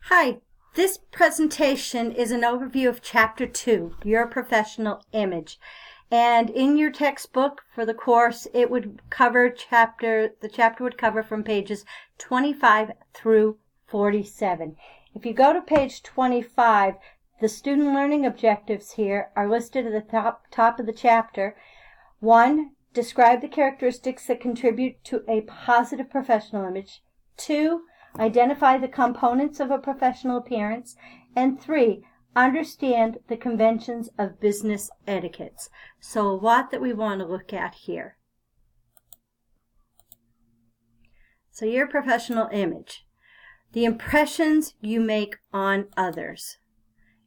Hi, this presentation is an overview of Chapter 2, Your Professional Image. And in your textbook for the course, it would cover the chapter would cover from pages 25 through 47. If you go to page 25, the student learning objectives here are listed at the top of the chapter. 1, describe the characteristics that contribute to a positive professional image. 2, identify the components of a professional appearance. And 3, understand the conventions of business etiquettes. So a lot that we want to look at here. So your professional image. The impressions you make on others.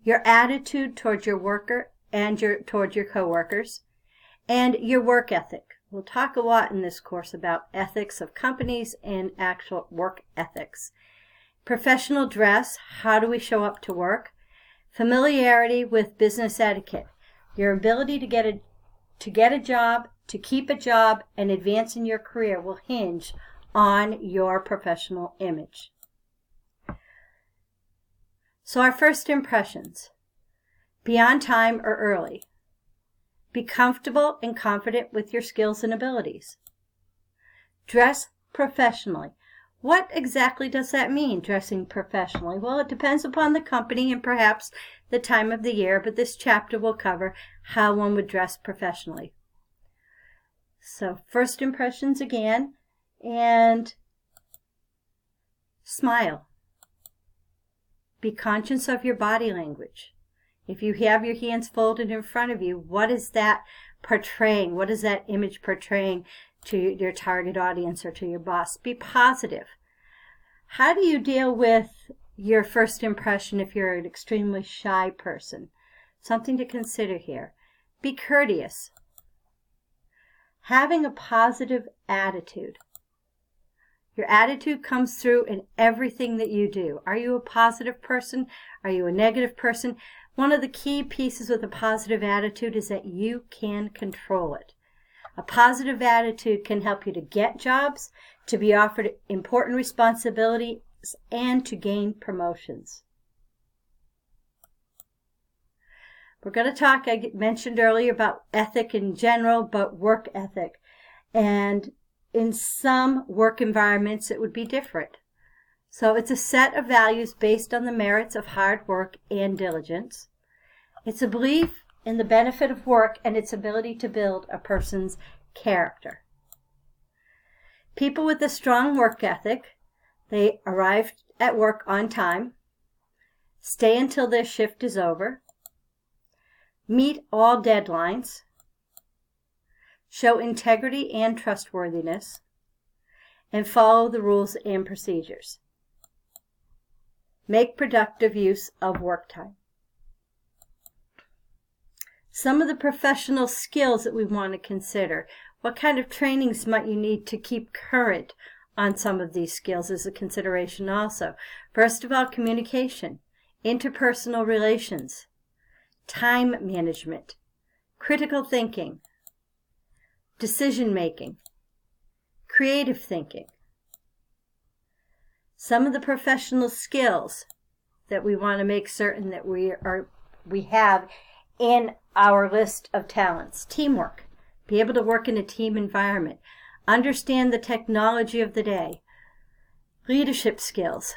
Your attitude towards your worker and towards your coworkers. And your work ethic. We'll talk a lot in this course about ethics of companies and actual work ethics. Professional dress, how do we show up to work? Familiarity with business etiquette, your ability to get a job, to keep a job, and advance in your career will hinge on your professional image. So our first impressions, be on time or early. Be comfortable and confident with your skills and abilities. Dress professionally. What exactly does that mean, dressing professionally? Well, it depends upon the company and perhaps the time of the year, but this chapter will cover how one would dress professionally. So, first impressions again, and smile. Be conscious of your body language. If you have your hands folded in front of you, what is that portraying? What is that image portraying to your target audience or to your boss? Be positive. How do you deal with your first impression if you're an extremely shy person? Something to consider here. Be courteous. Having a positive attitude. Your attitude comes through in everything that you do. Are you a positive person? Are you a negative person? One of the key pieces with a positive attitude is that you can control it. A positive attitude can help you to get jobs, to be offered important responsibilities, and to gain promotions. We're going to talk, I mentioned earlier, about ethic in general, but work ethic. And in some work environments, it would be different. So it's a set of values based on the merits of hard work and diligence. It's a belief in the benefit of work and its ability to build a person's character. People with a strong work ethic, they arrive at work on time, stay until their shift is over, meet all deadlines, show integrity and trustworthiness, and follow the rules and procedures. Make productive use of work time. Some of the professional skills that we want to consider. What kind of trainings might you need to keep current on some of these skills is a consideration also. First of all, communication, interpersonal relations, time management, critical thinking, decision making, creative thinking. Some of the professional skills that we want to make certain that we have in our list of talents. Teamwork. Be able to work in a team environment. Understand the technology of the day. Leadership skills.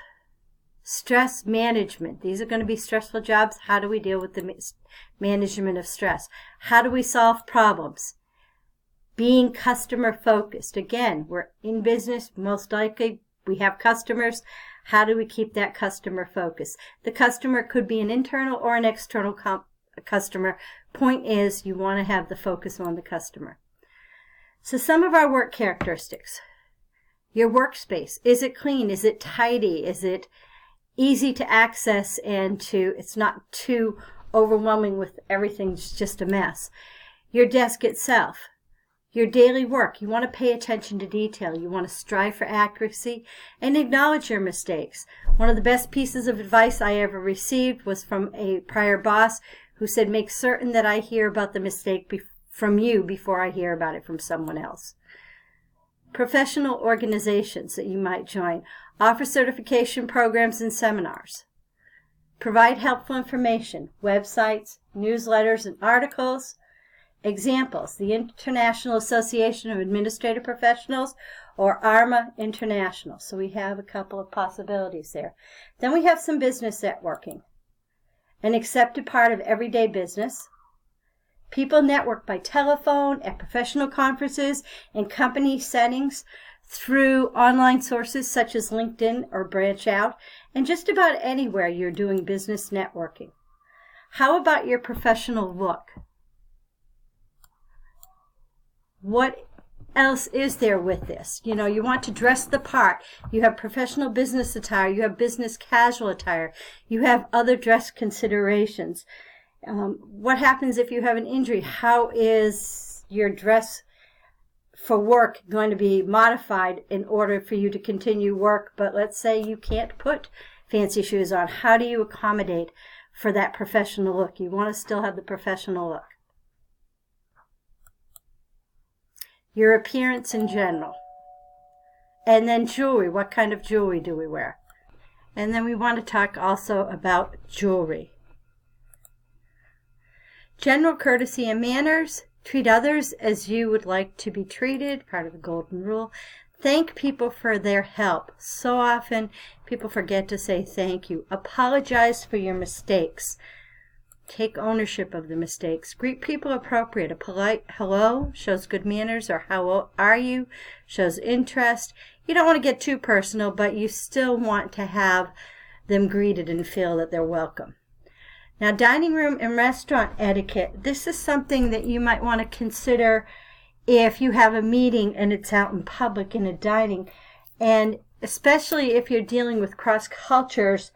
Stress management. These are going to be stressful jobs. How do we deal with the management of stress? How do we solve problems? Being customer focused. Again, we're in business. Most likely we have customers. How do we keep that customer focus? The customer could be an internal or an external customer. Point is, you want to have the focus on the customer. So some of our work characteristics. Your workspace. Is it clean? Is it tidy? Is it easy to access and it's not too overwhelming with everything's just a mess? Your desk itself. Your daily work. You want to pay attention to detail. You want to strive for accuracy and acknowledge your mistakes. One of the best pieces of advice I ever received was from a prior boss who said, make certain that I hear about the mistake from you before I hear about it from someone else. Professional organizations that you might join offer certification programs and seminars. Provide helpful information, websites, newsletters, and articles. Examples: the International Association of Administrative Professionals, or ARMA International. So we have a couple of possibilities there. Then we have some business networking, an accepted part of everyday business. People network by telephone, at professional conferences, in company settings, through online sources such as LinkedIn or Branch Out, and just about anywhere you're doing business networking. How about your professional look? What else is there with this? You know, you want to dress the part. You have professional business attire. You have business casual attire. You have other dress considerations. What happens if you have an injury? How is your dress for work going to be modified in order for you to continue work? But let's say you can't put fancy shoes on. How do you accommodate for that professional look? You want to still have the professional look. Your appearance in general. And then jewelry. What kind of jewelry do we wear? And then we want to talk also about jewelry. General courtesy and manners. Treat others as you would like to be treated, part of the golden rule. Thank people for their help. So often people forget to say thank you. Apologize for your mistakes. Take ownership of the mistakes. Greet people appropriate. A polite hello shows good manners, or how are you shows interest. You don't want to get too personal, but you still want to have them greeted and feel that they're welcome. Now, dining room and restaurant etiquette. This is something that you might want to consider if you have a meeting and it's out in public in a dining, and especially if you're dealing with cross cultures.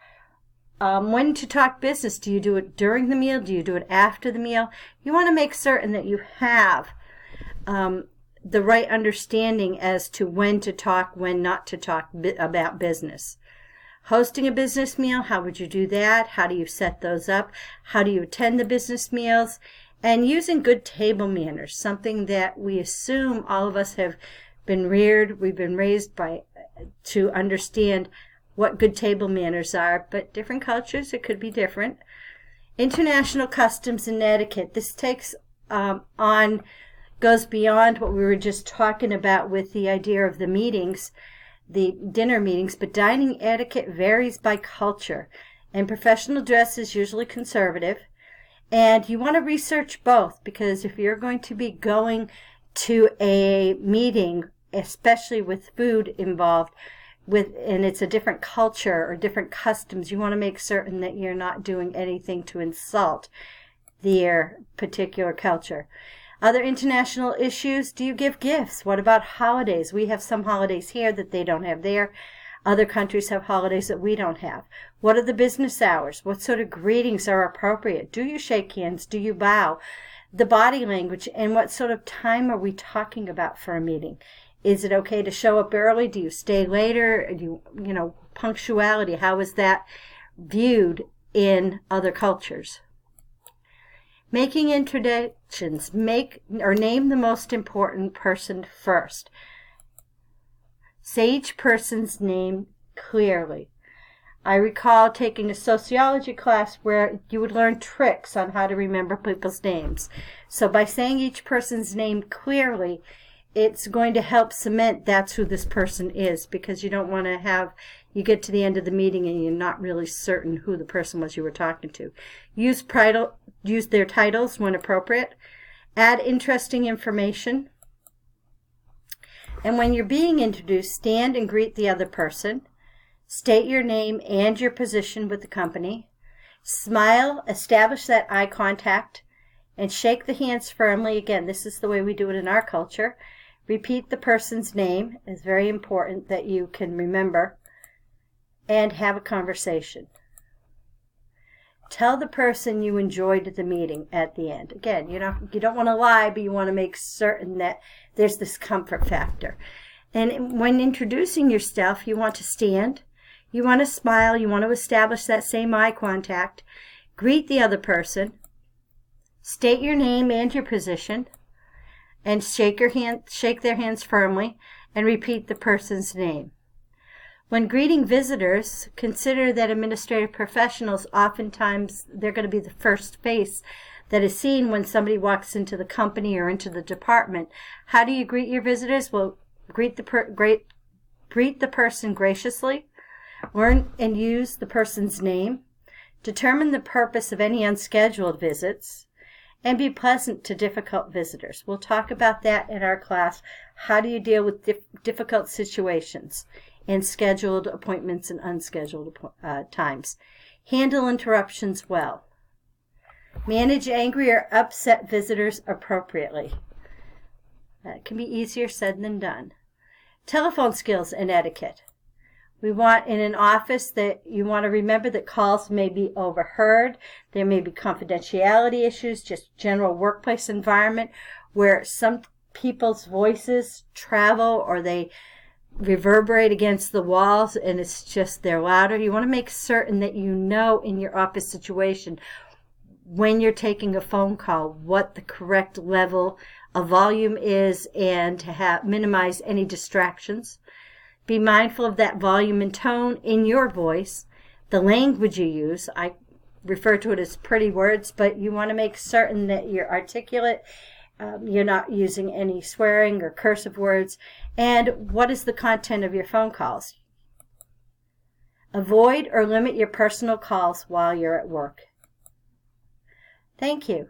When to talk business, do you do it during the meal? Do you do it after the meal? You want to make certain that you have the right understanding as to when to talk, when not to talk about business. Hosting a business meal, how would you do that? How do you set those up? How do you attend the business meals? And using good table manners, something that we assume all of us have been we've been raised to understand what good table manners are, but different cultures, it could be different. International customs and etiquette. This goes beyond what we were just talking about with the idea of the meetings, the dinner meetings, but dining etiquette varies by culture, and professional dress is usually conservative. And you want to research both, because if you're going to be going to a meeting, especially with food involved, and it's a different culture or different customs, you want to make certain that you're not doing anything to insult their particular culture. Other international issues: do you give gifts? What about holidays? We have some holidays here that they don't have there. Other countries have holidays that we don't have. What are the business hours? What sort of greetings are appropriate? Do you shake hands? Do you bow? The body language, and what sort of time are we talking about for a meeting? Is it okay to show up early? Do you stay later? You know, punctuality, how is that viewed in other cultures? Making introductions. Name the most important person first. Say each person's name clearly. I recall taking a sociology class where you would learn tricks on how to remember people's names. So by saying each person's name clearly, it's going to help cement that's who this person is, because you don't want to you get to the end of the meeting and you're not really certain who the person was you were talking to. Use their titles when appropriate. Add interesting information. And when you're being introduced, stand and greet the other person. State your name and your position with the company. Smile, establish that eye contact, and shake the hands firmly. Again, this is the way we do it in our culture. Repeat the person's name. It's very important that you can remember. And have a conversation. Tell the person you enjoyed the meeting at the end. Again, you don't want to lie, but you want to make certain that there's this comfort factor. And when introducing yourself, you want to stand. You want to smile. You want to establish that same eye contact. Greet the other person. State your name and your position. And shake their hands firmly, and repeat the person's name. When greeting visitors, consider that administrative professionals, oftentimes they're going to be the first face that is seen when somebody walks into the company or into the department. How do you greet your visitors? Well, greet the person graciously, learn and use the person's name, determine the purpose of any unscheduled visits, and be pleasant to difficult visitors. We'll talk about that in our class. How do you deal with difficult situations in scheduled appointments and unscheduled times? Handle interruptions well. Manage angry or upset visitors appropriately. That can be easier said than done. Telephone skills and etiquette. We want in an office that you want to remember that calls may be overheard. There may be confidentiality issues, just general workplace environment where some people's voices travel or they reverberate against the walls and it's just they're louder. You want to make certain that you know in your office situation when you're taking a phone call what the correct level of volume is and to minimize any distractions. Be mindful of that volume and tone in your voice, the language you use. I refer to it as pretty words, but you want to make certain that you're articulate, you're not using any swearing or cursive words, and what is the content of your phone calls. Avoid or limit your personal calls while you're at work. Thank you.